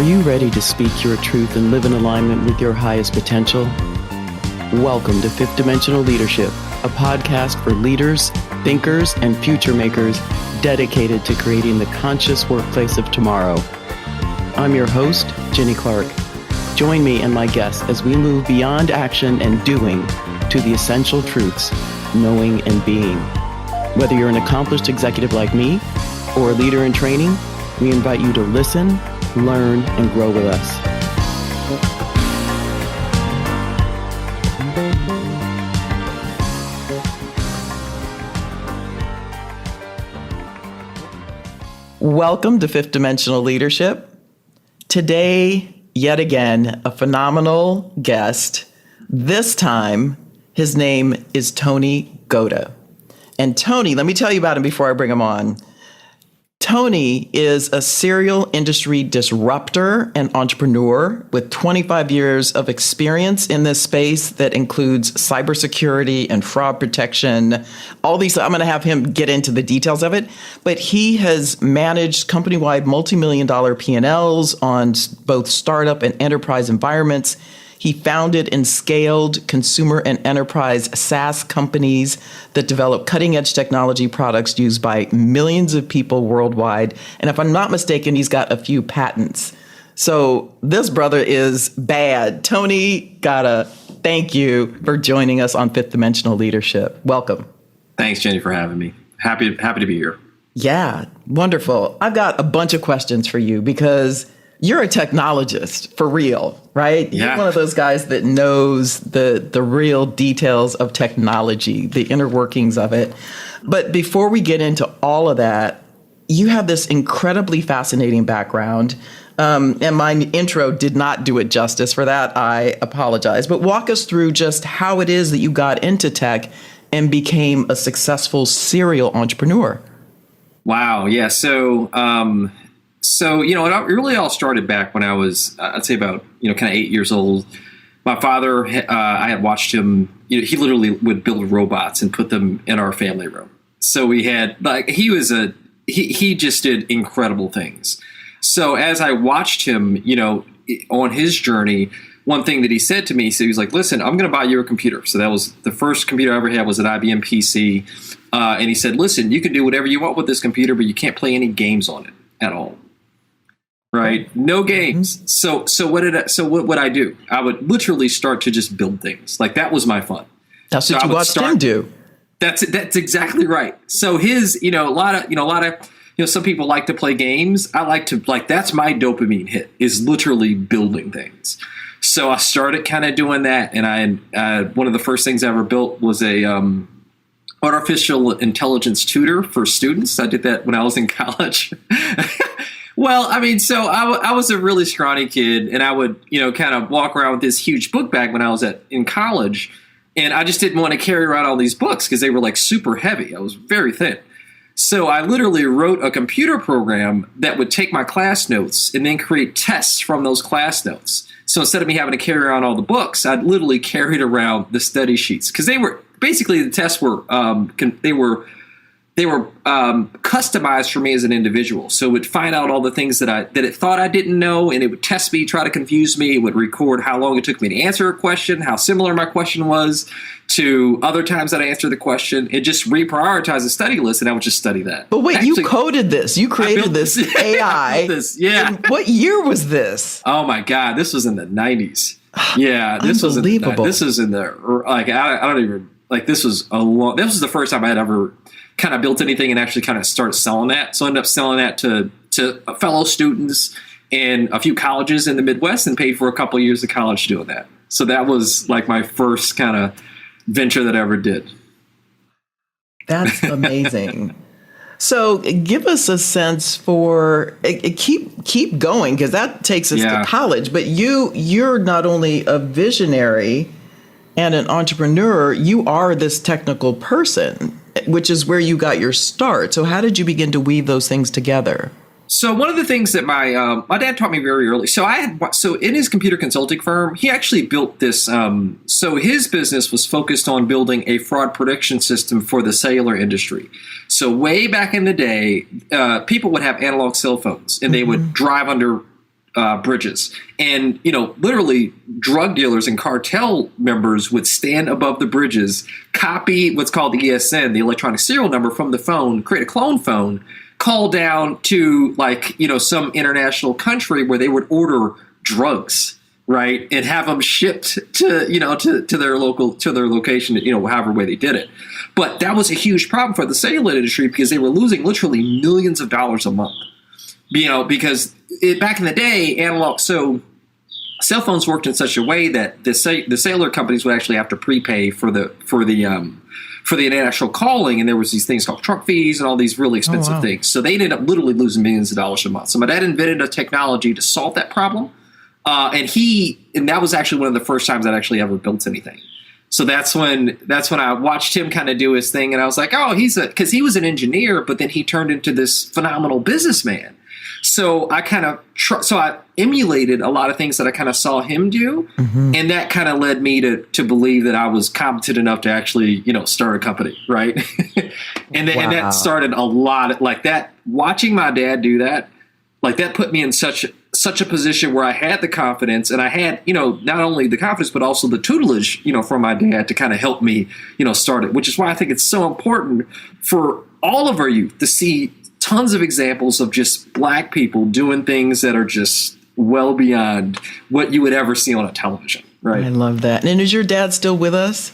Are you ready to speak your truth and live in alignment with your highest potential? Welcome to Fifth Dimensional Leadership, a podcast for leaders, thinkers, and future makers dedicated to creating the conscious workplace of tomorrow. I'm your host, Jenny Clark. Join me and my guests as we move beyond action and doing to the essential truths, knowing and being. Whether you're an accomplished executive like me or a leader in training, we invite you to listen, learn, and grow with us. Welcome to Fifth Dimensional Leadership. Today, yet again, a phenomenal guest. This time, his name is Tony Gauda. And Tony, let me tell you about him before I bring him on. Tony is a serial industry disruptor and entrepreneur with 25 years of experience in this space that includes cybersecurity and fraud protection. All these, I'm going to have him get into the details of it, but he has managed company-wide multi-million-dollar P&Ls on both startup and enterprise environments. He founded and scaled consumer and enterprise SaaS companies that develop cutting-edge technology products used by millions of people worldwide. And if I'm not mistaken, he's got a few patents. So this brother is bad. Tony Gauda, thank you for joining us on Fifth Dimensional Leadership. Welcome. Thanks, Jenny, for having me. Happy to be here. Yeah, wonderful. I've got a bunch of questions for you because you're a technologist for real, right? Yeah. You're one of those guys that knows the real details of technology, the inner workings of it. But before we get into all of that, you have this incredibly fascinating background. And my intro did not do it justice. For that, I apologize. But walk us through just how it is that you got into tech and became a successful serial entrepreneur. Wow. Yeah. So, it really all started back when I was, I'd say about, kind of 8 years old. My father, I had watched him, he literally would build robots and put them in our family room. So we had, he just did incredible things. So as I watched him, on his journey, one thing that he said to me, so he was like, listen, I'm going to buy you a computer. So that was the first computer I ever had was an IBM PC. And he said, listen, you can do whatever you want with this computer, but you can't play any games on it at all. Right. No games. So what would I do? I would literally start to just build things. Like that was my fun. That's what you watched him do. That's exactly right. So his, some people like to play games. I like to that's my dopamine hit is literally building things. So I started kind of doing that. And one of the first things I ever built was a artificial intelligence tutor for students. I did that when I was in college. Well, so I was a really scrawny kid, and I would, kind of walk around with this huge book bag when I was in college, and I just didn't want to carry around all these books because they were like super heavy. I was very thin. So I literally wrote a computer program that would take my class notes and then create tests from those class notes. So instead of me having to carry around all the books, I'd literally carried around the study sheets because they were basically the tests were they were customized for me as an individual. So it would find out all the things that it thought I didn't know, and it would test me, try to confuse me. It would record how long it took me to answer a question, how similar my question was to other times that I answered the question. It just reprioritized the study list, and I would just study that. But wait, you coded this. You created this AI. Yeah. And what year was this? Oh, my God. This was in the 90s. Yeah. This was unbelievable. This was in the, I don't even, this was this was the first time I had ever kind of built anything and actually kind of started selling that. So I ended up selling that to fellow students in a few colleges in the Midwest and paid for a couple of years of college doing that. So that was like my first kind of venture that I ever did. That's amazing. So give us a sense for keep going, because that takes us to college. But you're not only a visionary and an entrepreneur, you are this technical person, which is where you got your start. So how did you begin to weave those things together? So one of the things that my dad taught me very early. So in his computer consulting firm, he actually built this. So his business was focused on building a fraud prediction system for the cellular industry. So way back in the day, people would have analog cell phones, and they would drive under bridges. And, literally drug dealers and cartel members would stand above the bridges, copy what's called the ESN, the electronic serial number, from the phone, create a clone phone, call down to some international country where they would order drugs, right, and have them shipped to their location, however way they did it. But that was a huge problem for the cellular industry because they were losing literally millions of dollars a month. Because back in the day, analog, so cell phones worked in such a way that the cellular companies would actually have to prepay for the international calling, and there was these things called trunk fees and all these really expensive things. So they ended up literally losing millions of dollars a month. So my dad invented a technology to solve that problem, and that was actually one of the first times I'd actually ever built anything. So that's when I watched him kind of do his thing, and I was like, oh, because he was an engineer, but then he turned into this phenomenal businessman. So I I emulated a lot of things that I kind of saw him do, and that kind of led me to believe that I was competent enough to actually, start a company, right? and that started a lot like that. Watching my dad do that, that put me in such a position where I had the confidence, and I had, not only the confidence but also the tutelage, from my dad to kind of help me, start it. Which is why I think it's so important for all of our youth to see tons of examples of just Black people doing things that are just well beyond what you would ever see on a television, right? I love that. And is your dad still with us?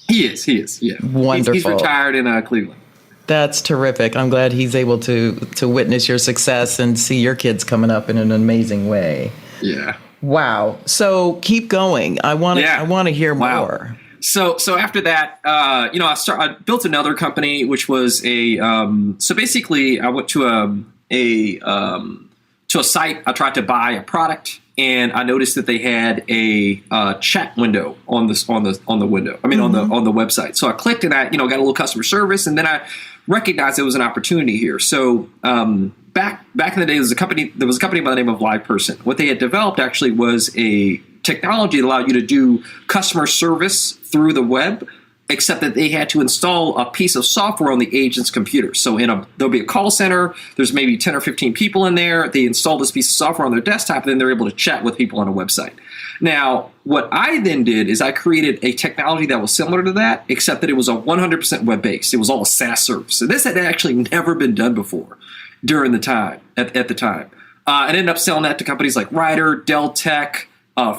He is, yeah. Wonderful. He's retired in Cleveland. That's terrific. I'm glad he's able to witness your success and see your kids coming up in an amazing way. Yeah. Wow. So keep going. I want to hear more. So after that, I built another company, which was so basically I went to a site. I tried to buy a product, and I noticed that they had a chat window on the window. I mean, on the website. So I clicked, and I got a little customer service, and then I recognized there was an opportunity here. So back in the day, there was a company by the name of LivePerson. What they had developed actually was a technology that allowed you to do customer service through the web, except that they had to install a piece of software on the agent's computer. So there'll be a call center. There's maybe 10 or 15 people in there. They install this piece of software on their desktop, and then they're able to chat with people on a website. Now, what I then did is I created a technology that was similar to that, except that it was a 100% web-based. It was all a SaaS service. So this had actually never been done before during the time, at the time. I ended up selling that to companies like Ryder, Dell Tech,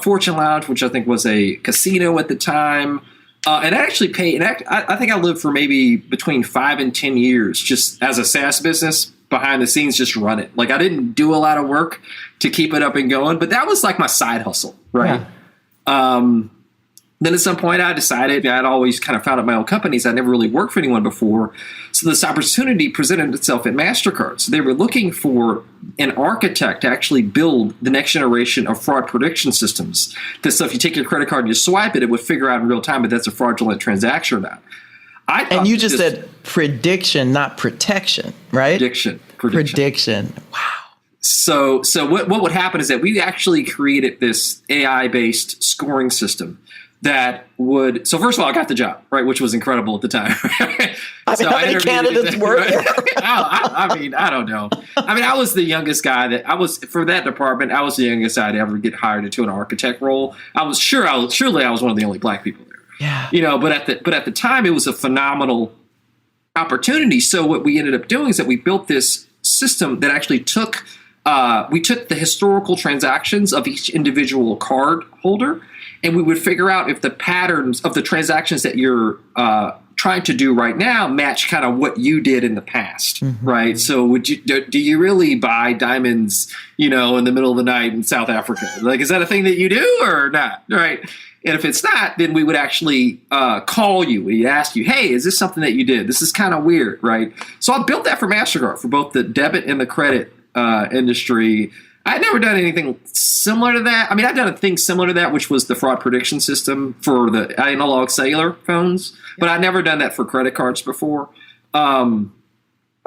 Fortune Lounge, which I think was a casino at the time. And I actually paid, I think I lived for maybe between 5 and 10 years just as a SaaS business behind the scenes, just run it. I didn't do a lot of work to keep it up and going, but that was like my side hustle, right? Yeah. Then at some point I decided I'd always kind of founded my own companies. I'd never really worked for anyone before. So this opportunity presented itself at MasterCard. So they were looking for an architect to actually build the next generation of fraud prediction systems. So if you take your credit card and you swipe it, it would figure out in real time if that's a fraudulent transaction or not. And you just said prediction, not protection, right? Prediction. Wow. So what would happen is that we actually created this AI-based scoring system that would, so first of all, I got the job, right, which was incredible at the time. How many candidates were there? I don't know. I was the youngest guy for that department. I was the youngest guy to ever get hired into an architect role. Surely I was one of the only Black people there. Yeah. But at the time, it was a phenomenal opportunity. So what we ended up doing is that we built this system that actually took the historical transactions of each individual card holder, and we would figure out if the patterns of the transactions that you're trying to do right now match kind of what you did in the past, right? So do you really buy diamonds, in the middle of the night in South Africa? Is that a thing that you do or not, right? And if it's not, then we would actually call you. We'd ask you, hey, is this something that you did? This is kind of weird, right? So I built that for MasterCard for both the debit and the credit industry. I'd never done anything similar to that. I'd done a thing similar to that, which was the fraud prediction system for the analog cellular phones, but I'd never done that for credit cards before. And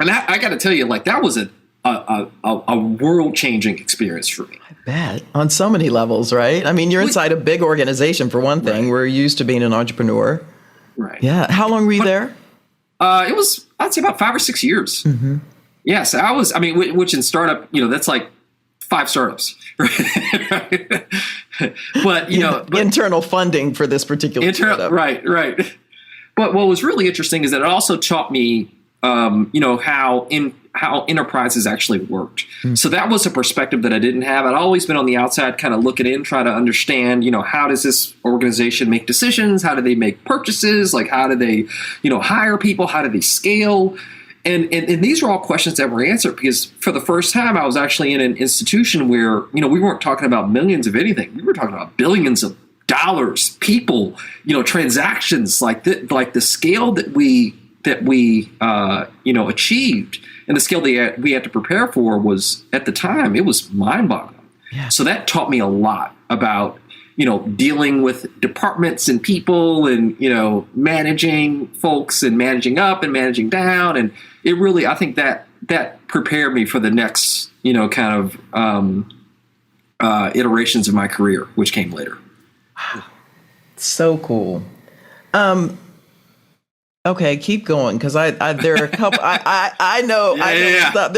I got to tell you, that was a world-changing experience for me. I bet. On so many levels, right? You're inside a big organization, for one thing. Right. We're used to being an entrepreneur. Right. Yeah. How long were you there? It was, I'd say, about 5 or 6 years. Mm-hmm. Yes, I was, which in startup, that's like 5 startups. Right? But, internal funding for this particular startup. Right. But what was really interesting is that it also taught me, how enterprises actually worked. So that was a perspective that I didn't have. I'd always been on the outside, kind of looking in, trying to understand, how does this organization make decisions? How do they make purchases? Like, how do they, hire people? How do they scale? And these were all questions that were answered because for the first time, I was actually in an institution where, we weren't talking about millions of anything. We were talking about billions of dollars, people, transactions, like the scale that we achieved and the scale that we had to prepare for was, at the time, it was mind-boggling. Yeah. So that taught me a lot about, dealing with departments and people and, managing folks and managing up and managing down. And it really, I think that prepared me for the next, kind of iterations of my career, which came later. So cool. Okay, keep going because there are a couple. I know stuff.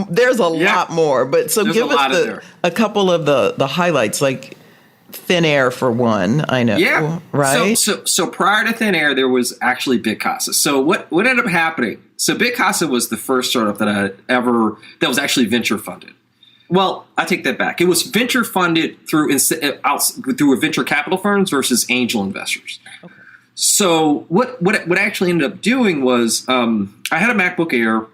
There's a lot more, but so give us a couple of the highlights, like Thin Air for one. I know, right? So prior to Thin Air, there was actually Bitcasa. So what ended up happening? So Bitcasa was the first startup that was actually venture funded. Well, I take that back. It was venture funded through venture capital firms versus angel investors. Okay. So what I actually ended up doing was I had a MacBook Air.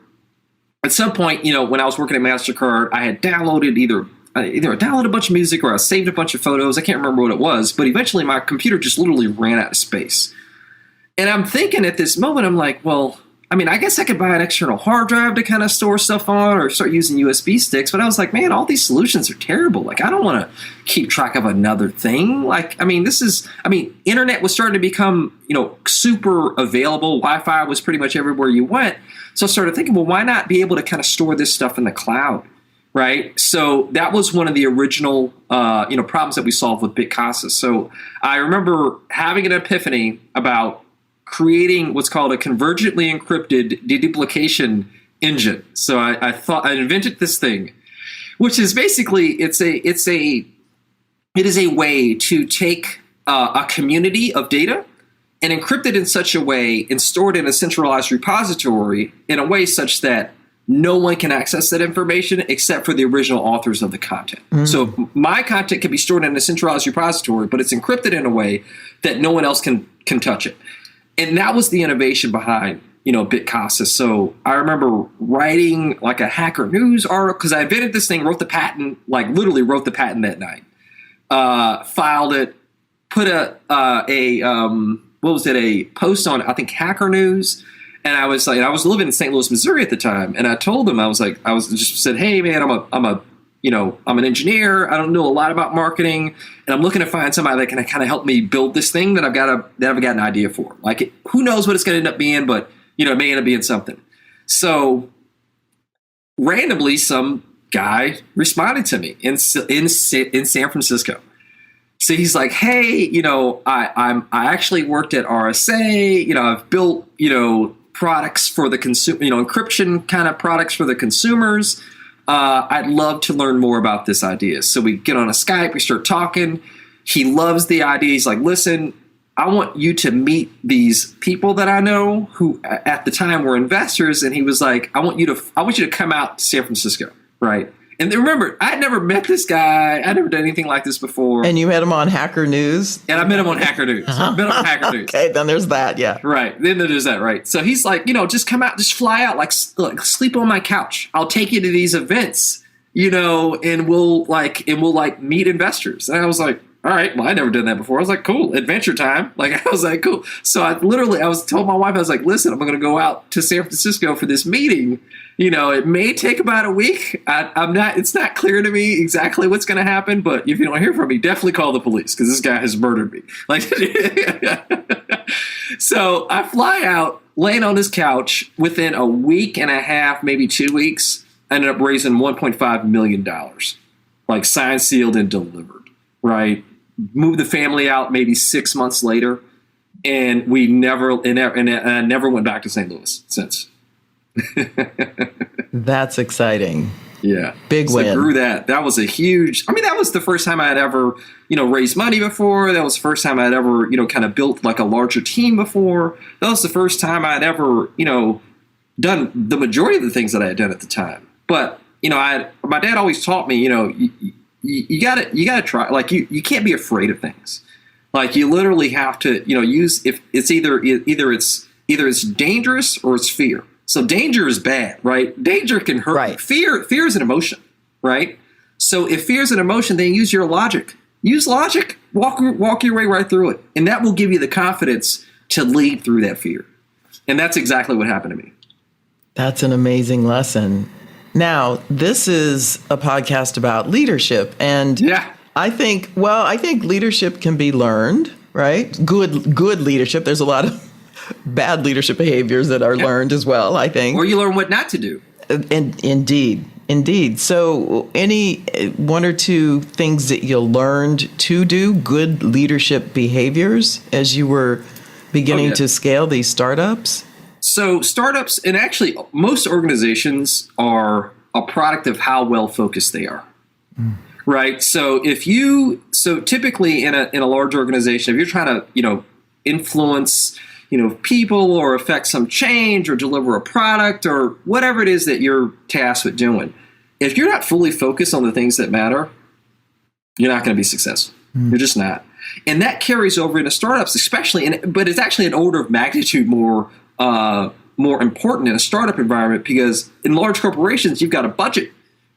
At some point, when I was working at MasterCard, I had downloaded either I downloaded a bunch of music or I saved a bunch of photos. I can't remember what it was, but eventually my computer just literally ran out of space. And I'm thinking at this moment, I'm like, well, I guess I could buy an external hard drive to kind of store stuff on or start using USB sticks. But I was like, man, all these solutions are terrible. Like, I don't want to keep track of another thing. Like, internet was starting to become, super available. Wi-Fi was pretty much everywhere you went. So I started thinking, well, why not be able to kind of store this stuff in the cloud? Right. So that was one of the original, problems that we solved with Bitcasa. So I remember having an epiphany about creating what's called a convergently encrypted deduplication engine. So I thought I invented this thing, which is basically it is a way to take a community of data and encrypt it in such a way and store it in a centralized repository in a way such that no one can access that information except for the original authors of the content. So my content can be stored in a centralized repository, but it's encrypted in a way that no one else can touch it. And that was the innovation behind, Bitcasa. So I remember writing like a Hacker News article because I invented this thing, wrote the patent, like literally wrote the patent that night, filed it, put a post on, I think, Hacker News. And I was like, I was living in St. Louis, Missouri at the time. And I told them, I said, hey man, I'm an engineer. I don't know a lot about marketing, and I'm looking to find somebody that can kind of help me build this thing that I've got an idea for. Like, who knows what it's going to end up being, but it may end up being something. So randomly, some guy responded to me in San Francisco. So he's like, hey, I actually worked at RSA. I've built products for the consumer, encryption kind of products for the consumers. I'd love to learn more about this idea. So we get on a Skype, we start talking. He loves the idea. He's like, listen, I want you to meet these people that I know who at the time were investors. And he was like, I want you to come out to San Francisco. Right. And remember, I had never met this guy. I'd never done anything like this before. And you met him on Hacker News? And I met him on Hacker News. Okay, then there's that, yeah. Right, then there's that, right. So he's like, just come out, just fly out, like sleep on my couch. I'll take you to these events, and we'll meet investors. And I was like, all right, well, I never done that before. I was like, cool, adventure time. Like, I was like, cool. So I told my wife, I was like, listen, I'm going to go out to San Francisco for this meeting. It may take about a week. It's not clear to me exactly what's going to happen, but if you don't hear from me, definitely call the police because this guy has murdered me. Like, so I fly out, laying on his couch. Within a week and a half, maybe 2 weeks, I ended up raising $1.5 million, like signed, sealed, and delivered, right? Moved the family out maybe 6 months later, and I never went back to St. Louis since. That's exciting. Yeah. Big win. Grew that. That was a huge, I mean, that was the first time I had ever, raised money before. That was the first time I'd ever, kind of built like a larger team before. That was the first time I'd ever, done the majority of the things that I had done at the time. But, my dad always taught me, you gotta try, like you can't be afraid of things. Like you literally have to, use, if it's either it's dangerous or it's fear. So danger is bad, right? Danger can hurt. Right. Fear is an emotion, right? So if fear is an emotion, then use your logic. Use logic. Walk your way right through it, and that will give you the confidence to lead through that fear. And that's exactly what happened to me. That's an amazing lesson. Now, this is a podcast about leadership, and Yeah. I think leadership can be learned, right? Good leadership. There's a lot of bad leadership behaviors that are learned as well, I think. Or you learn what not to do. And indeed. So any one or two things that you learned to do, good leadership behaviors, as you were beginning to scale these startups? So startups, and actually most organizations, are a product of how well focused they are. Right. So typically in a large organization, if you're trying to, influence, people or affect some change or deliver a product or whatever it is that you're tasked with doing, if you're not fully focused on the things that matter, you're not going to be successful. You're just not. And that carries over into startups, especially, but it's actually an order of magnitude more important in a startup environment, because in large corporations, you've got a budget.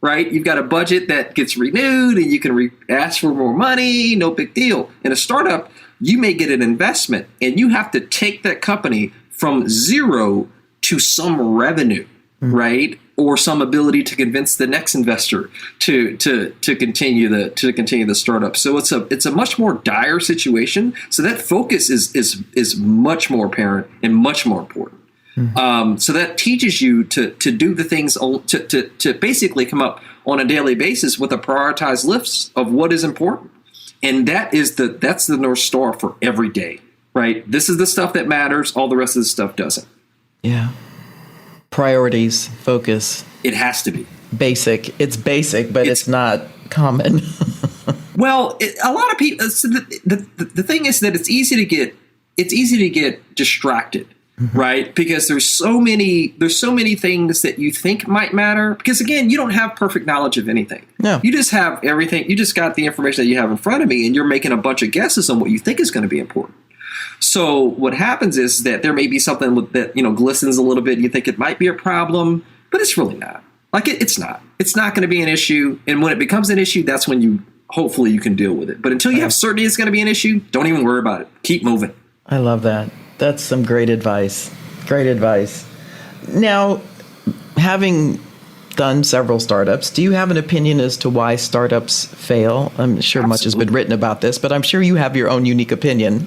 Right? You've got a budget that gets renewed and you can ask for more money. No big deal. In a startup, you may get an investment and you have to take that company from zero to some revenue, right? Or some ability to convince the next investor to continue the startup. So it's a much more dire situation. So that focus is much more apparent and much more important. So that teaches you to do the things, to basically come up on a daily basis with a prioritized list of what is important. And that's the North Star for every day, right? This is the stuff that matters. All the rest of the stuff doesn't. Yeah. Priorities, focus. It has to be. Basic. It's basic, but it's not common. Well, a lot of people, so the thing is that it's easy to get distracted. Right? Because there's so many things that you think might matter. Because again, you don't have perfect knowledge of anything. No. You just have everything. You just got the information that you have in front of me, and you're making a bunch of guesses on what you think is going to be important. So what happens is that there may be something that glistens a little bit, and you think it might be a problem, but it's really not. Like it's not. It's not going to be an issue. And when it becomes an issue, that's when hopefully you can deal with it. But until you have certainty it's going to be an issue, don't even worry about it. Keep moving. I love that. That's some great advice. Great advice. Now, having done several startups, do you have an opinion as to why startups fail? I'm sure much has been written about this, but I'm sure you have your own unique opinion.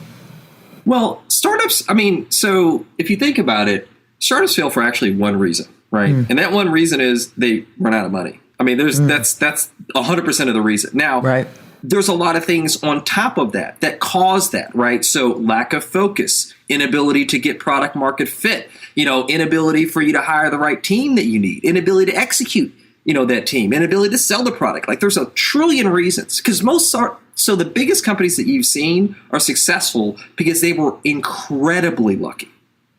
Well, startups, so if you think about it, startups fail for actually one reason, right? And that one reason is they run out of money. That's 100% of the reason. Now, right. There's a lot of things on top of that cause that, right? So lack of focus, inability to get product market fit, inability for you to hire the right team that you need, inability to execute, that team, inability to sell the product. Like there's a trillion reasons, because so the biggest companies that you've seen are successful because they were incredibly lucky.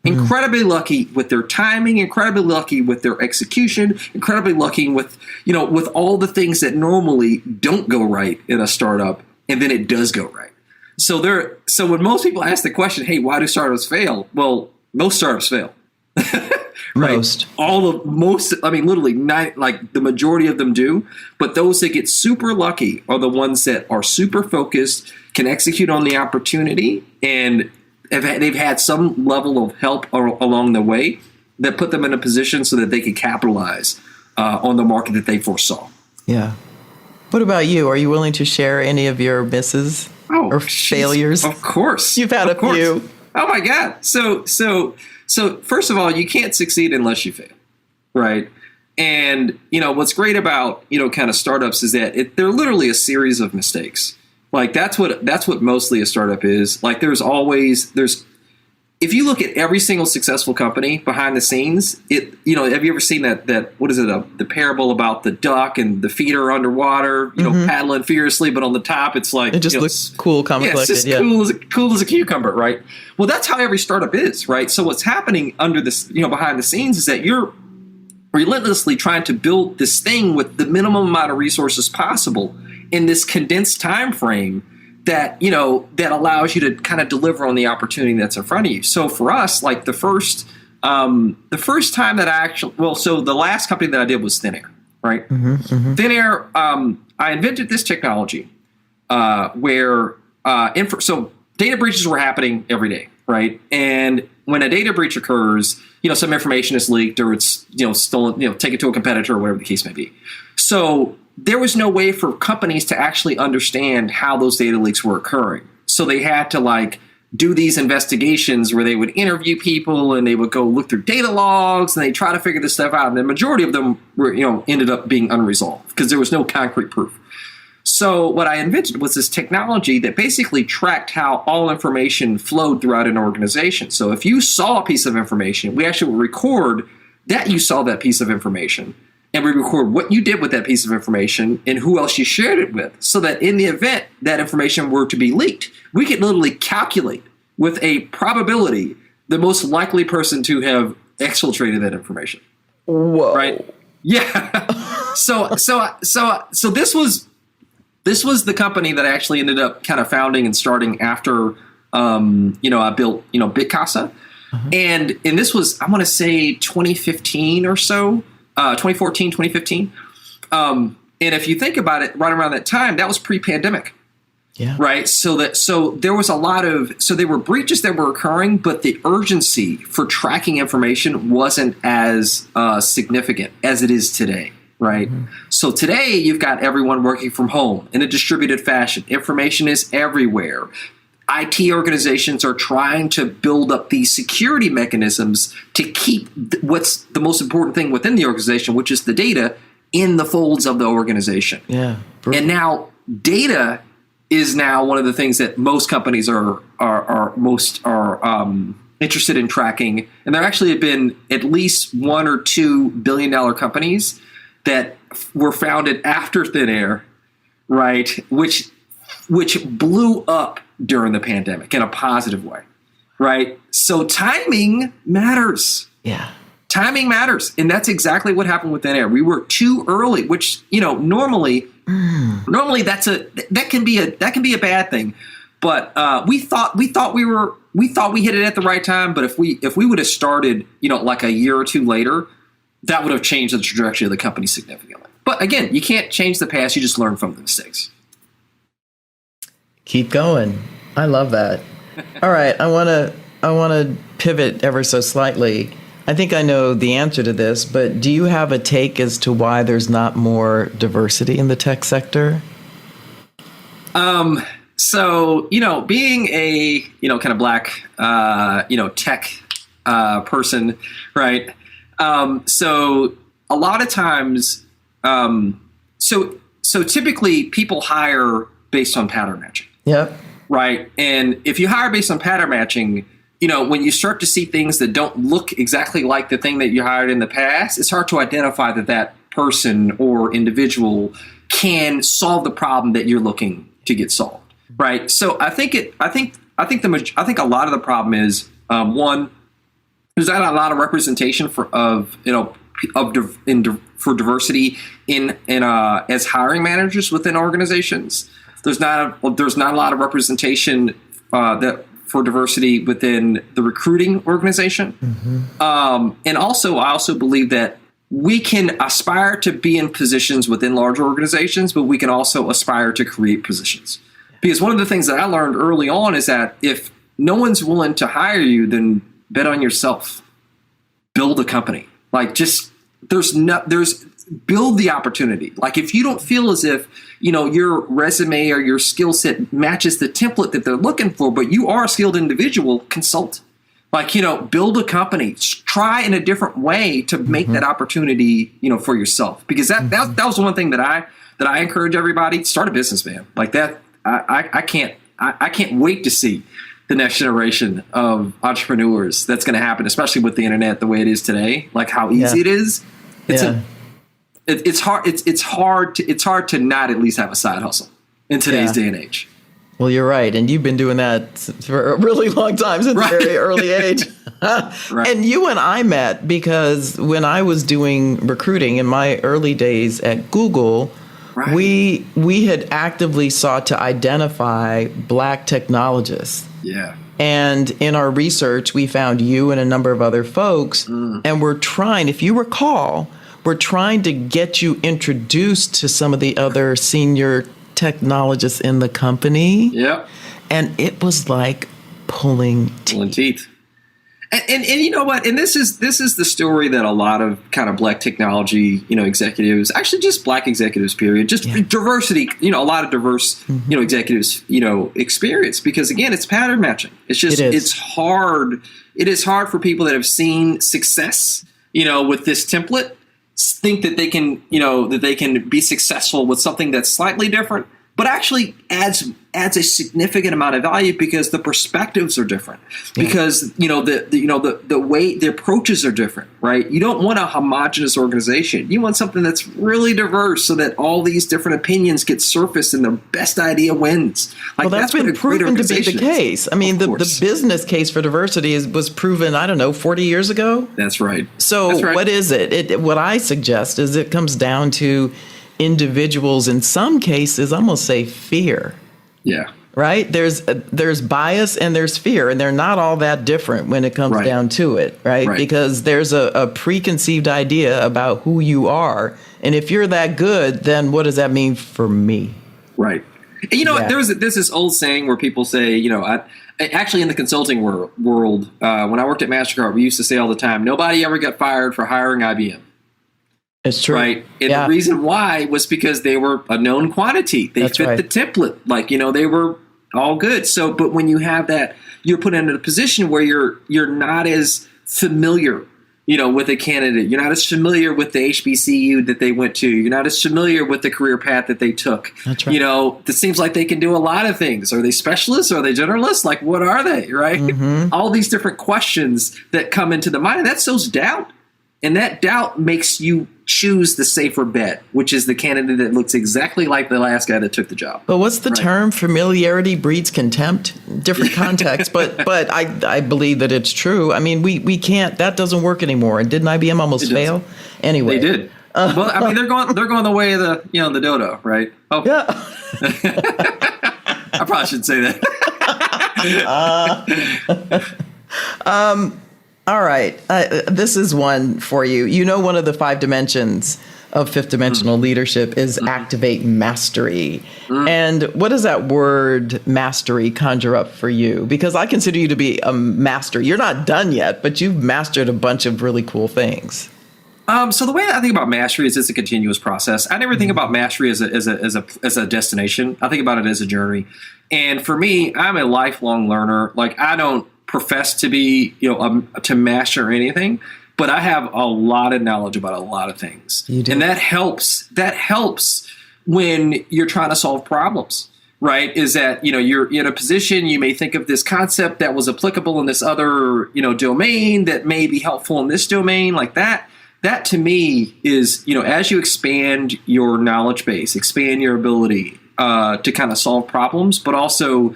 Incredibly lucky with their timing, incredibly lucky with their execution, incredibly lucky with all the things that normally don't go right in a startup, and then it does go right. So when most people ask the question, hey, why do startups fail? Well, most startups fail. Right? Literally the majority of them do, but those that get super lucky are the ones that are super focused, can execute on the opportunity, and they've had some level of help along the way that put them in a position so that they could capitalize on the market that they foresaw. Yeah. What about you? Are you willing to share any of your misses or failures? Of course. You've had a few. Oh my God. So first of all, you can't succeed unless you fail, right? And, what's great about, kind of startups is that they're literally a series of mistakes. Like that's what mostly a startup is. Like there's if you look at every single successful company behind the scenes, have you ever seen that what is it, the parable about the duck and the feet are underwater, paddling furiously, but on the top it's like it just looks cool, it's just cool as a cucumber, right? Well, that's how every startup is, right? So what's happening under this, behind the scenes is that you're relentlessly trying to build this thing with the minimum amount of resources possible in this condensed time frame that allows you to kind of deliver on the opportunity that's in front of you. So for us, like the first time that so the last company that I did was Thin Air, right? Thin Air, I invented this technology where so data breaches were happening every day, right? And when a data breach occurs, some information is leaked or it's stolen, taken to a competitor or whatever the case may be. So there was no way for companies to actually understand how those data leaks were occurring. So they had to do these investigations where they would interview people and they would go look through data logs and they try to figure this stuff out. And the majority of them were, ended up being unresolved because there was no concrete proof. So what I invented was this technology that basically tracked how all information flowed throughout an organization. So if you saw a piece of information, we actually would record that you saw that piece of information. And we record what you did with that piece of information and who else you shared it with, so that in the event that information were to be leaked, we could literally calculate with a probability the most likely person to have exfiltrated that information. Whoa! Right? Yeah. So this was the company that I actually ended up kind of founding and starting after I built Bitcasa, and this was, I want to say 2015 or so. 2014, 2015. And if you think about it, right around that time, that was pre-pandemic. Yeah. Right. So there was there were breaches that were occurring, but the urgency for tracking information wasn't as significant as it is today. Right. So today you've got everyone working from home in a distributed fashion. Information is everywhere. IT organizations are trying to build up these security mechanisms to keep what's the most important thing within the organization, which is the data, in the folds of the organization. Yeah. And now data is now one of the things that most companies are interested in tracking. And there actually have been at least $1 or $2 billion companies that were founded after Thin Air, right? Which blew up during the pandemic in a positive way, right? So timing matters. Yeah. Timing matters. And that's exactly what happened with Thin Air. We were too early, which, normally that can be a bad thing. But we thought we hit it at the right time. But if we would have started, like a year or two later, that would have changed the trajectory of the company significantly. But again, you can't change the past. You just learn from the mistakes. Keep going. I love that. All right. I want to pivot ever so slightly. I think I know the answer to this, but do you have a take as to why there's not more diversity in the tech sector? So, being a, kind of black, tech person, right? So a lot of times, so typically people hire based on pattern matching. Yep. Right. And if you hire based on pattern matching, when you start to see things that don't look exactly like the thing that you hired in the past, it's hard to identify that person or individual can solve the problem that you're looking to get solved. Right. So I think a lot of the problem is, one, there's not a lot of representation for diversity in as hiring managers within organizations. There's not a lot of representation for diversity within the recruiting organization. And also, I also believe that we can aspire to be in positions within large organizations, but we can also aspire to create positions. Because one of the things that I learned early on is that if no one's willing to hire you, then bet on yourself. Build a company. Build the opportunity. Like if you don't feel as if, your resume or your skill set matches the template that they're looking for, but you are a skilled individual, consult. Build a company. Try in a different way to make that opportunity, for yourself. Because that was the one thing that I encourage everybody. Start a business, man. Like that. I can't wait to see the next generation of entrepreneurs that's going to happen, especially with the internet the way it is today, like how easy it is. It's hard to not at least have a side hustle in today's day and age. Well, you're right. And you've been doing that for a really long time, since a very early age. And you and I met because when I was doing recruiting in my early days at Google, we had actively sought to identify Black technologists. Yeah. And in our research, we found you and a number of other folks. And we're trying, if you recall, we're trying to get you introduced to some of the other senior technologists in the company. Yep. And it was like pulling teeth. And you know what? And this is the story that a lot of kind of Black technology, executives, actually just Black executives, period, just diversity, a lot of diverse, executives, experience, because again, it's pattern matching. It's just, it's hard. It is hard for people that have seen success, with this template, think that they can, that they can be successful with something that's slightly different, but actually adds a significant amount of value because the perspectives are different, because the way the approaches are different, right? You don't want a homogenous organization. You want something that's really diverse, so that all these different opinions get surfaced and the best idea wins. Like, well, that's been proven to be the case. I mean, the business case for diversity was proven, 40 years ago. That's right. So what is it? What I suggest is it comes down to individuals, in some cases, almost say fear. Yeah. Right? There's bias and there's fear, and they're not all that different when it comes down to it, right? Because there's a preconceived idea about who you are. And if you're that good, then what does that mean for me? Right. And there's this old saying where people say, actually in the consulting world, when I worked at MasterCard, we used to say all the time, nobody ever got fired for hiring IBM. It's true. Right. And the reason why was because they were a known quantity. They fit the template. They were all good. So, but when you have that, you're put in a position where you're not as familiar, with a candidate. You're not as familiar with the HBCU that they went to. You're not as familiar with the career path that they took. That's right. It seems like they can do a lot of things. Are they specialists? Are they generalists? Like, what are they? Right. Mm-hmm. All these different questions that come into the mind. And that sows doubt. And that doubt makes you choose the safer bet, which is the candidate that looks exactly like the last guy that took the job. But what's the term? Familiarity breeds contempt. Different context, but I believe that it's true. I mean, we can't. That doesn't work anymore. And didn't IBM almost fail? Anyway, they did. Well, I mean, they're going the way of the dodo, right? Oh, yeah. I probably shouldn't say that. All right. This is one for you. One of the 5 dimensions of fifth dimensional leadership is activate mastery. And what does that word mastery conjure up for you? Because I consider you to be a master. You're not done yet, but you've mastered a bunch of really cool things. So the way I think about mastery is it's a continuous process. I never think about mastery as a destination. I think about it as a journey. And for me, I'm a lifelong learner. Like, I don't profess to be, to master anything, but I have a lot of knowledge about a lot of things. You do. And that helps when you're trying to solve problems, right? Is that, you're in a position, you may think of this concept that was applicable in this other, domain that may be helpful in this domain, like that. That to me is, as you expand your knowledge base, expand your ability to kind of solve problems, but also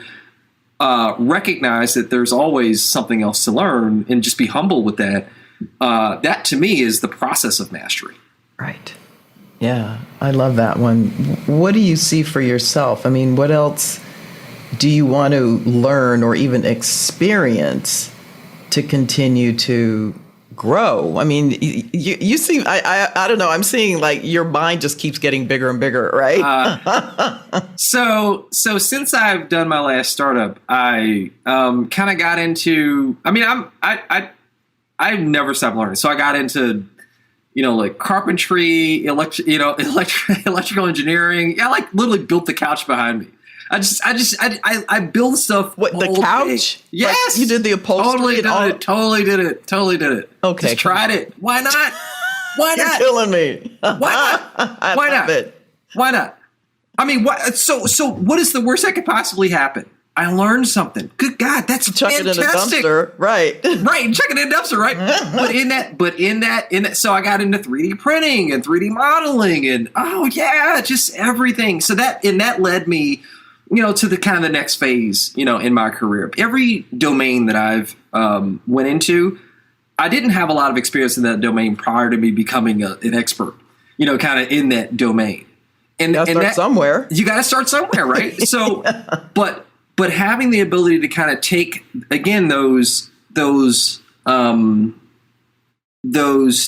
recognize that there's always something else to learn and just be humble with that. That to me is the process of mastery. Right. Yeah, I love that one. What do you see for yourself? I mean, what else do you want to learn or even experience to continue to grow? I mean, you seem, I don't know, I'm seeing like your mind just keeps getting bigger and bigger, right? So since I've done my last startup, I kind of got into, I've never stopped learning. So I got into, like carpentry, electrical engineering. I like literally built the couch behind me. I build stuff. What, the couch? Day. Yes, like you did the upholstery. Totally did it. Okay, just tried it. Why not? You're killing me. Why not? Why not? It. Why not? I mean, what? So what is the worst that could possibly happen? I learned something. Good God, that's Chuck fantastic. it in a dumpster, right? Right, chuck it in a dumpster, right? but in that, so I got into 3D printing and 3D modeling, and just everything. So that led me, to the kind of the next phase, in my career. Every domain that I've went into, I didn't have a lot of experience in that domain prior to me becoming an expert, kind of in that domain. And start somewhere. You got to start somewhere, right? So, but having the ability to kind of take, again, those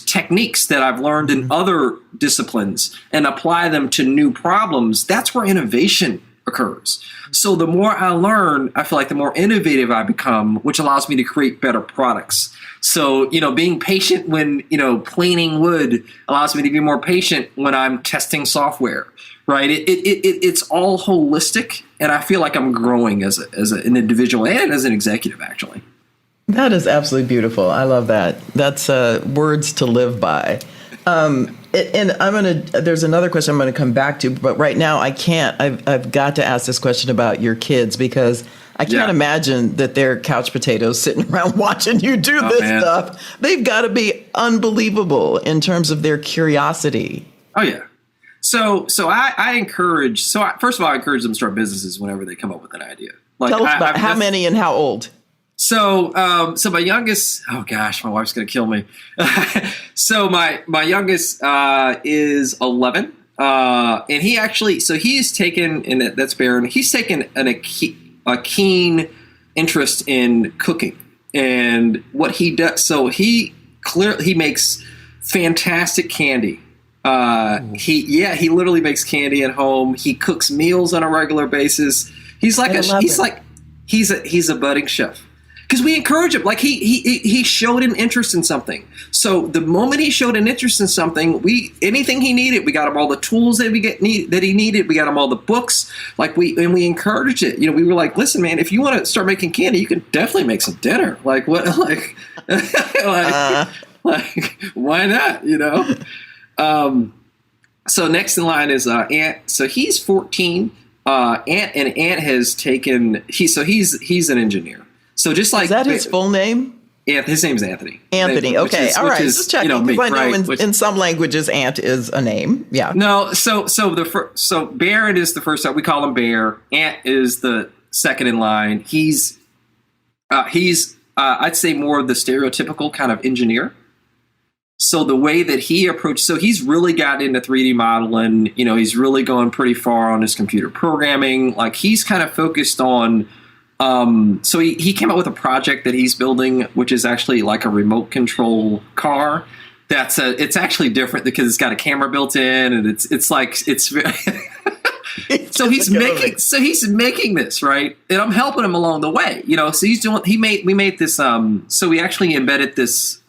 techniques that I've learned in other disciplines and apply them to new problems, that's where innovation occurs. So the more I learn, I feel like the more innovative I become, which allows me to create better products. So, being patient when, planing wood allows me to be more patient when I'm testing software, right? It's all holistic, and I feel like I'm growing as an individual and as an executive, actually. That is absolutely beautiful. I love that. That's words to live by. And there's another question I'm going to come back to, but right now I can't. I've got to ask this question about your kids, because I can't imagine that they're couch potatoes sitting around watching you do this stuff. They've got to be unbelievable in terms of their curiosity. Oh, yeah. So I encourage, first of all, I encourage them to start businesses whenever they come up with an idea. Tell us about how many and how old. So my youngest, oh gosh, my wife's going to kill me. So my youngest is 11. And he actually, so he's taken, and that's Baron, he's taken a keen interest in cooking and what he does. So he makes fantastic candy. He literally makes candy at home. He cooks meals on a regular basis. He's a budding chef. Because we encourage him. Like he showed an interest in something. So the moment he showed an interest in something, anything he needed, we got him all the tools that he needed. We got him all the books. We encouraged it. We were like, listen, man, if you want to start making candy, you can definitely make some dinner. Like what? Why not? So next in line is Ant. So he's 14. Ant has taken. He's an engineer. So just like, is that his full name? Yeah, his name's Anthony. Anthony. Okay. All right. Just checking. Because I know in some languages, Ant is a name. Yeah. No. So Baron is the first time. We call him Bear. Ant is the second in line. He's I'd say more of the stereotypical kind of engineer. So the way that he approached, so he's really gotten into 3D modeling. He's really gone pretty far on his computer programming. Like he's kind of focused on. So he came up with a project that he's building, which is actually like a remote control car. It's actually different because it's got a camera built in, and it's so he's making this, right, and I'm helping him along the way. So we made this. So we actually embedded this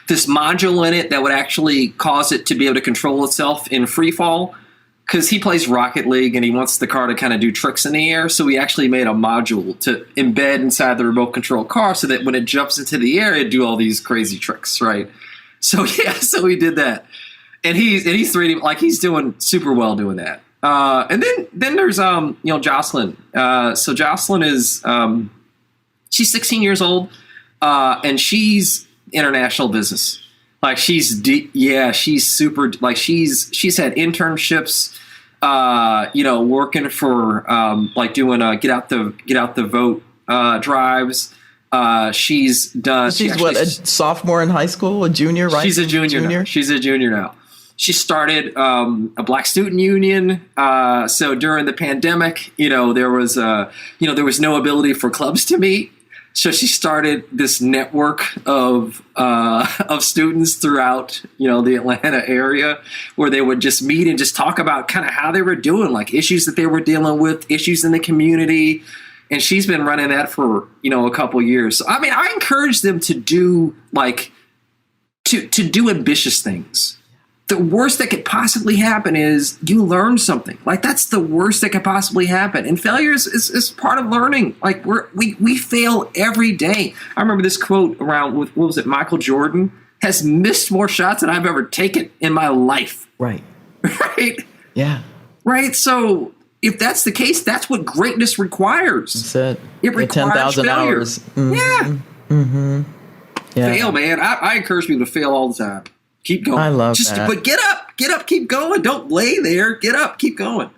this module in it that would actually cause it to be able to control itself in free fall. Because he plays Rocket League and he wants the car to kind of do tricks in the air. So we actually made a module to embed inside the remote control car so that when it jumps into the air, it'd do all these crazy tricks, right? So so we did that. And he's 3D, like he's doing super well doing that. And then there's Jocelyn. So Jocelyn is she's 16 years old and she's international business. Like she's super, like she's had internships, working for, doing get out the vote drives. She's done. She's a sophomore in high school, a junior, right? She's a junior now. She's a junior now. She started a Black Student Union. So during the pandemic, there was no ability for clubs to meet. So she started this network of students throughout, the Atlanta area, where they would just meet and just talk about kind of how they were doing, like issues that they were dealing with, issues in the community. And she's been running that for, a couple of years. So, I encourage them to do to do ambitious things. The worst that could possibly happen is you learn something. Like that's the worst that could possibly happen. And failure is part of learning. Like we fail every day. I remember this quote around with, what was it? Michael Jordan has missed more shots than I've ever taken in my life. Right. Right. Yeah. Right. So, if that's the case, that's what greatness requires. That's it. It requires 10,000 failure. hours. Mm-hmm. Yeah. Mm-hmm. Yeah. Fail, man. I encourage people to fail all the time. Keep going. I love that. But get up, keep going. Don't lay there. Get up, keep going.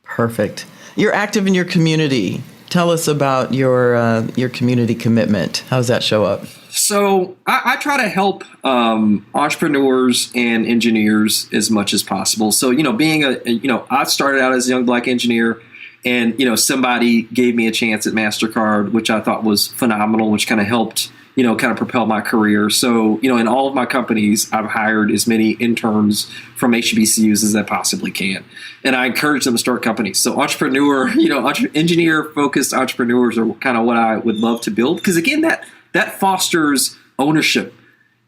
Perfect. You're active in your community. Tell us about your community commitment. How does that show up? So I try to help entrepreneurs and engineers as much as possible. So, being I started out as a young black engineer, and, somebody gave me a chance at MasterCard, which I thought was phenomenal, which kind of helped, kind of propel my career. So, in all of my companies, I've hired as many interns from HBCUs as I possibly can. And I encourage them to start companies. So engineer-focused entrepreneurs are kind of what I would love to build. Because, again, that fosters ownership.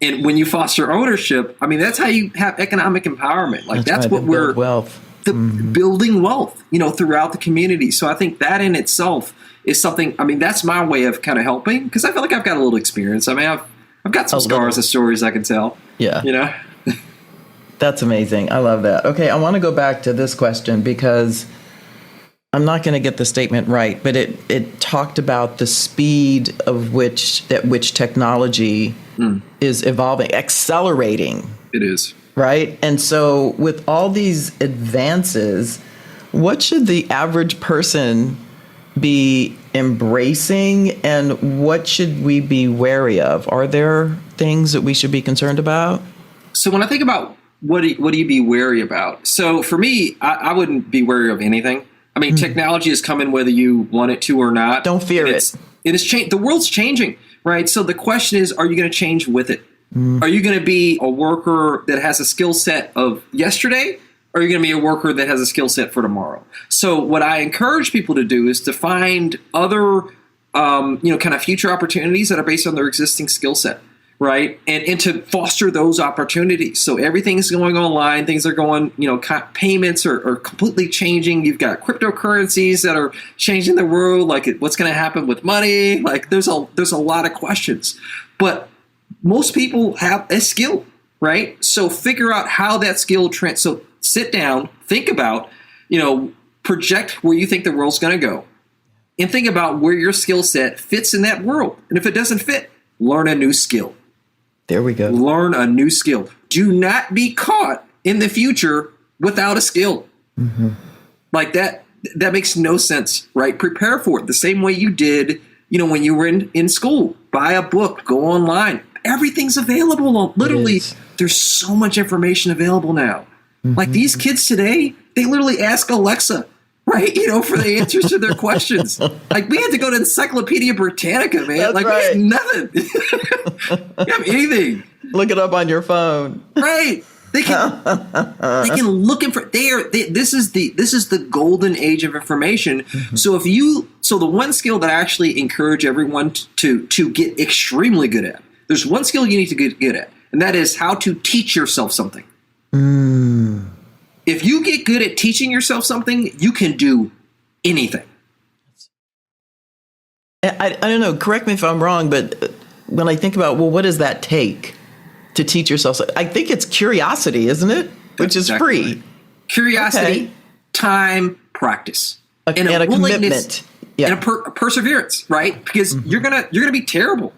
And when you foster ownership, I mean, that's how you have economic empowerment. Like, that's what we're wealth. Building wealth, throughout the community. So I think that in itself is something, that's my way of kind of helping, because I feel like I've got a little experience. I've got some scars and stories I can tell. Yeah. That's amazing. I love that. Okay, I want to go back to this question because I'm not going to get the statement right, but it talked about the speed of which technology is evolving, accelerating. It is. Right? And so with all these advances, what should the average person be embracing, and what should we be wary of? Are there things that we should be concerned about? So when I think about what do you be wary about? So for me, I wouldn't be wary of anything. Technology is coming whether you want it to or not. Don't fear it. It is the world's changing, right? So the question is, are you going to change with it? Are you going to be a worker that has a skill set of yesterday, or are you going to be a worker that has a skill set for tomorrow? So what I encourage people to do is to find other, kind of future opportunities that are based on their existing skill set, right? And to foster those opportunities. So everything's going online. Things are going, payments are completely changing. You've got cryptocurrencies that are changing the world. Like, what's going to happen with money? Like, there's a lot of questions. But most people have a skill, right? So figure out how that skill so sit down, think about, project where you think the world's going to go, and think about where your skill set fits in that world. And if it doesn't fit, learn a new skill. There we go. Learn a new skill. Do not be caught in the future without a skill. Mm-hmm. Like that makes no sense, right? Prepare for it the same way you did, when you were in school. Buy a book, go online. Everything's available. Literally, there's so much information available now. Mm-hmm. Like these kids today, they literally ask Alexa, right? For the answers to their questions. Like, we had to go to Encyclopedia Britannica, man. That's like, right. We had nothing. You have anything. Look it up on your phone. Right. They can look this is the golden age of information. Mm-hmm. So the one skill that I actually encourage everyone to get extremely good at. There's one skill you need to get good at, and that is how to teach yourself something. If you get good at teaching yourself something, you can do anything. I don't know, correct me if I'm wrong, but when I think about, what does that take to teach yourself? I think it's curiosity, isn't it? Which is free. Right. Curiosity, time, practice. And a commitment. Yeah. And a perseverance, right? Because you're gonna be terrible.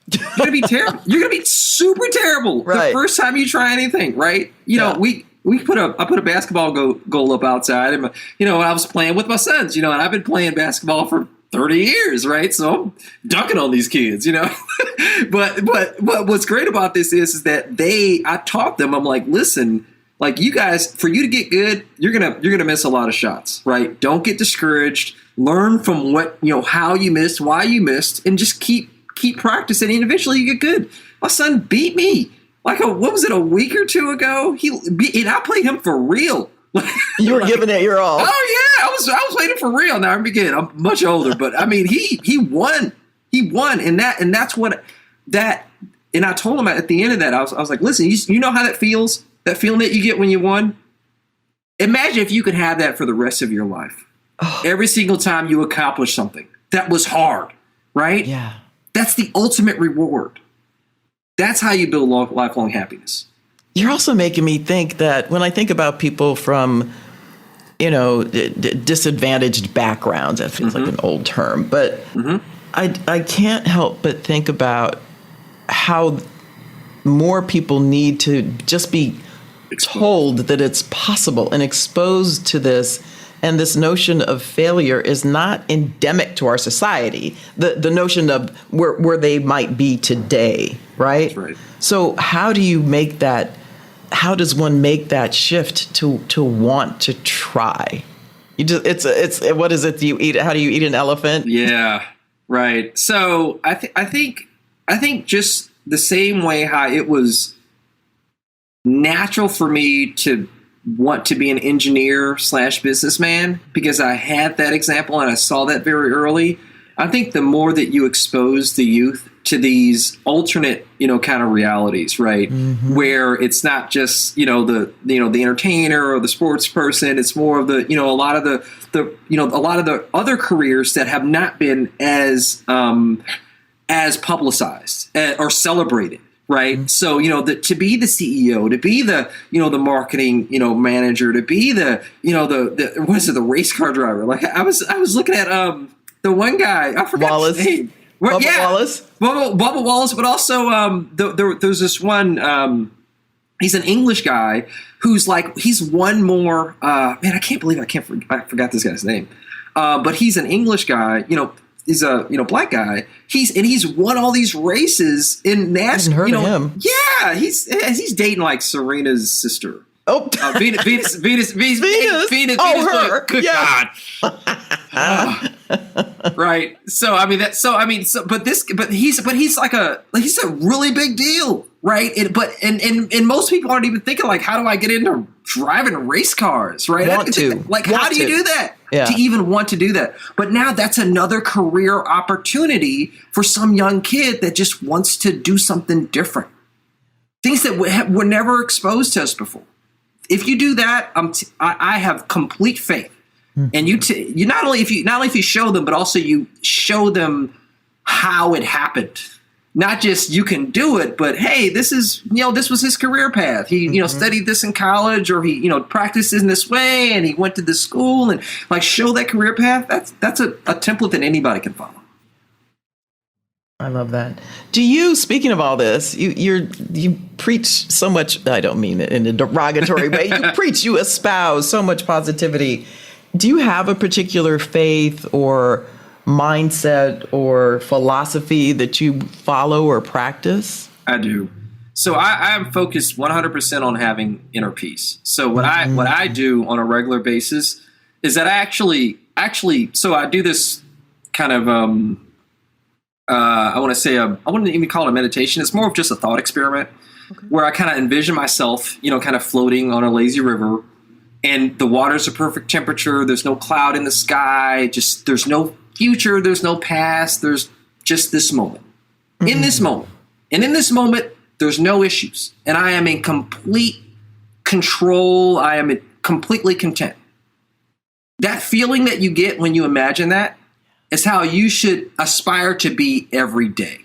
You're gonna be terrible. You're gonna be super terrible the first time you try anything, right? I put a basketball goal up outside, and I was playing with my sons, and I've been playing basketball for 30 years, right? So I'm dunking on these kids, But what's great about this is that I taught them. I'm like, listen, like, you guys, for you to get good, you're gonna miss a lot of shots, right? Don't get discouraged. Learn from how you missed, why you missed, and just keep practicing, and eventually you get good. My son beat me like a week or two ago. And I played him for real. You were giving it your all. Oh yeah, I was playing him for real. Now I'm much older, but he won. He won, and that's what that. And I told him at the end of that, I was like, listen, you know how that feels? That feeling that you get when you won? Imagine if you could have that for the rest of your life. Oh. Every single time you accomplish something that was hard, right? Yeah. That's the ultimate reward. That's how you build lifelong happiness. You're also making me think that when I think about people from, disadvantaged backgrounds. That feels like an old term, but I can't help but think about how more people need to just be told that it's possible and exposed to this. And this notion of failure is not endemic to our society. The notion of where they might be today, right? That's right. So how does one make that shift to want to try? What is it? How do you eat an elephant? Yeah, right. So I think just the same way how it was natural for me to want to be an engineer / businessman because I had that example and I saw that very early. I think the more that you expose the youth to these alternate, kind of realities, right? Where it's not just, the entertainer or the sports person. It's more of the, a lot of the other careers that have not been as publicized or celebrated. Right. So, to be the CEO, to be the, the marketing, manager, to be the race car driver. Like I was looking at the one guy, I forgot Wallace. his name. Bubba Wallace. Bubba Wallace, but also there's this one. He's an English guy who's he's one more. Man, I can't believe I forgot this guy's name. But he's an English guy. He's a black guy. He's won all these races in NASCAR. I hadn't heard of him. Yeah, he's dating Serena's sister. Oh, Venus. Oh, her. Good Yeah. God. Right. But he's a really big deal, right? And most people aren't even thinking how do I get into driving race cars, right? How do you do that? Yeah. To even want to do that. But now that's another career opportunity for some young kid that just wants to do something different. Things that were never exposed to us before. If you do that, I have complete faith. And you not only if you show them, but also you show them how it happened. Not just you can do it, but hey, this was his career path. He studied this in college, or he practiced in this way, and he went to this school, and show that career path. That's a template that anybody can follow. I love that. Speaking of all this, you preach so much. I don't mean it in a derogatory way. You espouse so much positivity. Do you have a particular faith or mindset or philosophy that you follow or practice? I do. So I am focused 100% on having inner peace. So what I do on a regular basis is that I actually so I do this kind of I wouldn't even call it a meditation. It's more of just a thought experiment where I kind of envision myself, kind of floating on a lazy river, and the water's a perfect temperature. There's no cloud in the sky. Just there's no future. There's no past. There's just this moment. In this moment. And in this moment, there's no issues. And I am in complete control. I am completely content. That feeling that you get when you imagine that is how you should aspire to be every day.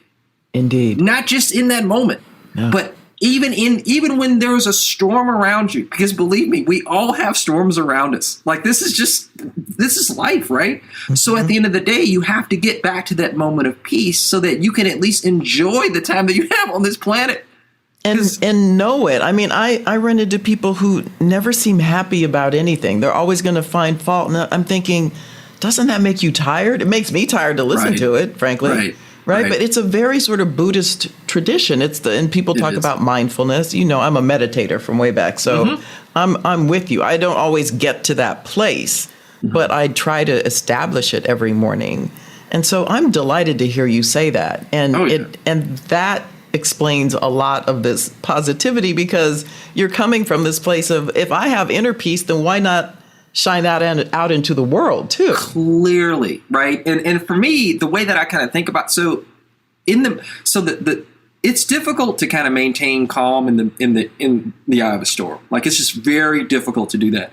Indeed. Not just in that moment, but even when there's a storm around you, because believe me, we all have storms around us. This is life, right? So at the end of the day, you have to get back to that moment of peace so that you can at least enjoy the time that you have on this planet. And know it. I mean, I run into people who never seem happy about anything. They're always going to find fault. And I'm thinking, doesn't that make you tired? It makes me tired to listen to it, frankly. Right. But it's a very sort of Buddhist tradition. And people talk about mindfulness. I'm a meditator from way back. So I'm with you. I don't always get to that place, but I try to establish it every morning. And so I'm delighted to hear you say that. And that explains a lot of this positivity, because you're coming from this place of, if I have inner peace, then why not shine that out into the world too? Clearly, right? And for me, the way that I kind of think about it's difficult to kind of maintain calm in the eye of a storm. It's just very difficult to do that.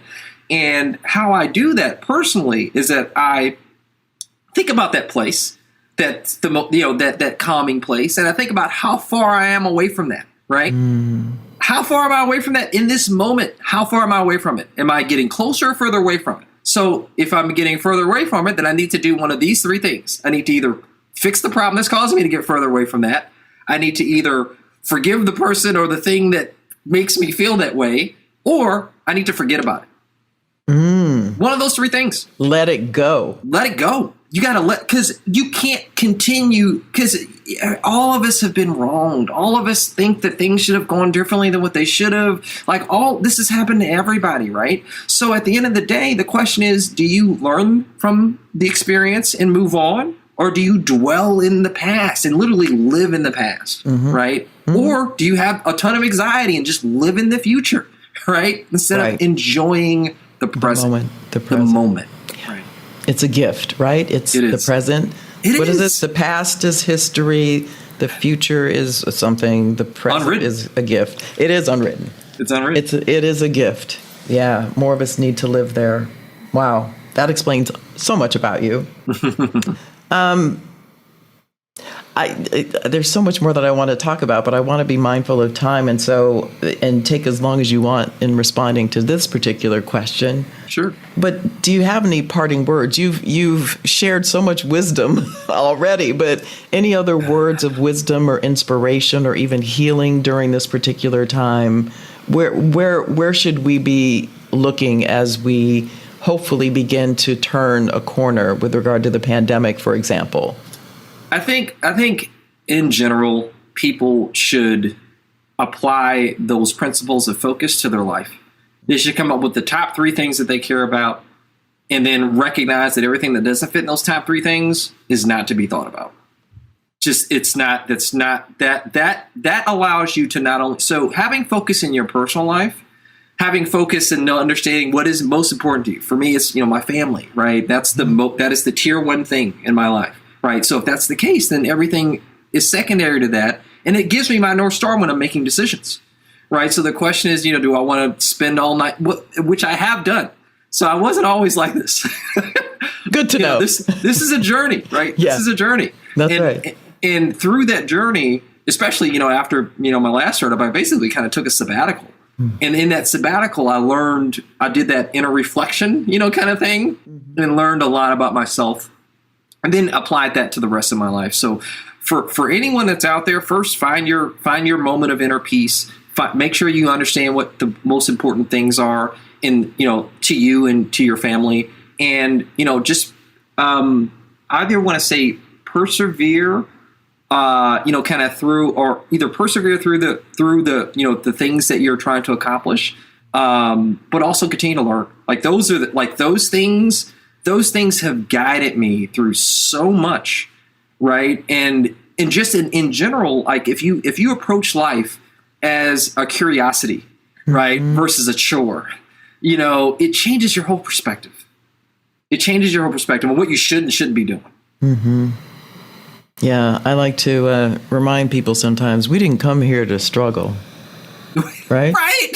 And how I do that personally is that I think about that place, that's that calming place, and I think about how far I am away from that, right? how far am I away from that in this moment? How far am I away from it? Am I getting closer or further away from it? So if I'm getting further away from it, then I need to do one of these three things. I need to either fix the problem that's causing me to get further away from that. I need to either forgive the person or the thing that makes me feel that way, or I need to forget about it. One of those three things. Let it go. Let it go. You got to because you can't continue, because all of us have been wronged. All of us think that things should have gone differently than what they should have. Like, all this has happened to everybody, right? So at the end of the day, the question is, do you learn from the experience and move on? Or do you dwell in the past and literally live in the past, right? Or do you have a ton of anxiety and just live in the future, right? Instead of enjoying the present, the moment. Right. It's a gift, right? It's the present. What is it? The past is history. The future is something. The present is a gift. It is unwritten. It's unwritten. It is a gift. Yeah, more of us need to live there. Wow, that explains so much about you. There's so much more that I want to talk about, but I want to be mindful of time, and take as long as you want in responding to this particular question. Sure. But do you have any parting words? You've shared so much wisdom already, but any other words of wisdom or inspiration or even healing during this particular time? Where should we be looking as we hopefully begin to turn a corner with regard to the pandemic, for example? I think in general, people should apply those principles of focus to their life. They should come up with the top three things that they care about, and then recognize that everything that doesn't fit in those top three things is not to be thought about. That allows you to not only, so having focus in your personal life, having focus and understanding what is most important to you. For me, it's, my family, right? That is the tier one thing in my life. Right. So if that's the case, then everything is secondary to that. And it gives me my North Star when I'm making decisions. Right. So the question is, do I want to spend all night, which I have done. So I wasn't always like this. Good to know. This is a journey, right? Yeah. This is a journey. That's right. And through that journey, especially, after, my last startup, I basically kind of took a sabbatical. And in that sabbatical, I did that inner reflection, kind of thing, and learned a lot about myself. And then applied that to the rest of my life. So for anyone that's out there, first find your moment of inner peace. Make sure you understand what the most important things are to you and to your family. And, just I either want to say persevere, kind of through, or either persevere through the things that you're trying to accomplish, but also continue to learn. Like those things have guided me through so much, right? And just in general, like if you approach life as a curiosity, right, versus a chore, it changes your whole perspective. It changes your whole perspective on what you should and shouldn't be doing. Mm-hmm. Yeah, I like to remind people sometimes we didn't come here to struggle, right? Right.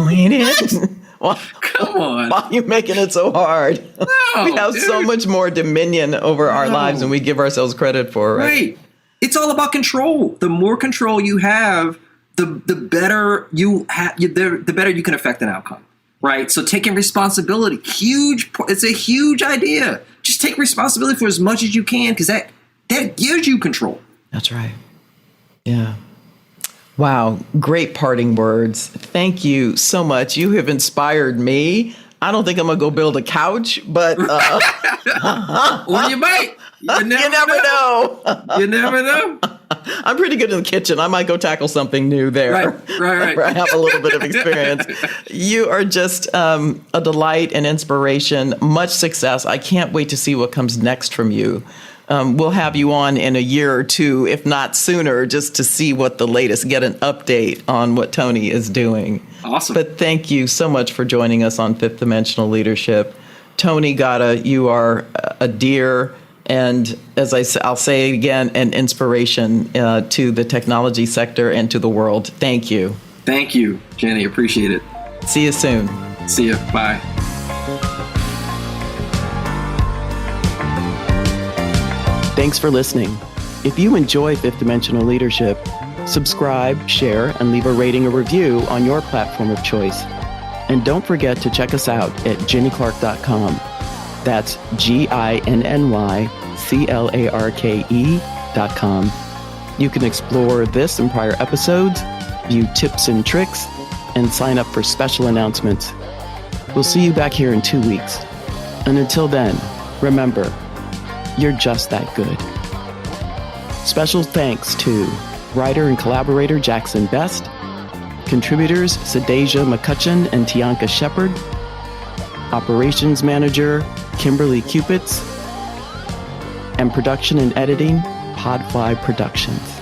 We didn't. Well, come on. Why are you making it so hard? No, we have so much more dominion over our lives than we give ourselves credit for, right? Right. It's all about control. The more control you have, the better you have, the better you can affect an outcome, right? So taking responsibility, it's a huge idea. Just take responsibility for as much as you can, because that gives you control. That's right. Yeah. Wow. Great parting words. Thank you so much. You have inspired me. I don't think I'm going to go build a couch, but... Or you might. You never know. You never know. I'm pretty good in the kitchen. I might go tackle something new there. Right. Where I have a little bit of experience. You are just a delight and inspiration. Much success. I can't wait to see what comes next from you. We'll have you on in a year or two, if not sooner, just to see what the latest, get an update on what Tony is doing. Awesome. But thank you so much for joining us on Fifth Dimensional Leadership. Tony Gauda, you are a dear, and I'll say it again, an inspiration to the technology sector and to the world. Thank you. Thank you, Jenny. Appreciate it. See you soon. See you. Bye. Thanks for listening. If you enjoy Fifth Dimensional Leadership, Subscribe, share, and leave a rating or review on your platform of choice. And don't forget to check us out at ginnyclarke.com. That's GINNYCLARKE.com. You can explore this and prior episodes, view tips and tricks, and sign up for special announcements. We'll see you back here in 2 weeks. And until then, remember, you're just that good. Special thanks to writer and collaborator Jackson Best, contributors Sadasia McCutcheon and Tianka Shepard, operations manager Kimberly Cupits, and production and editing Podfly Productions.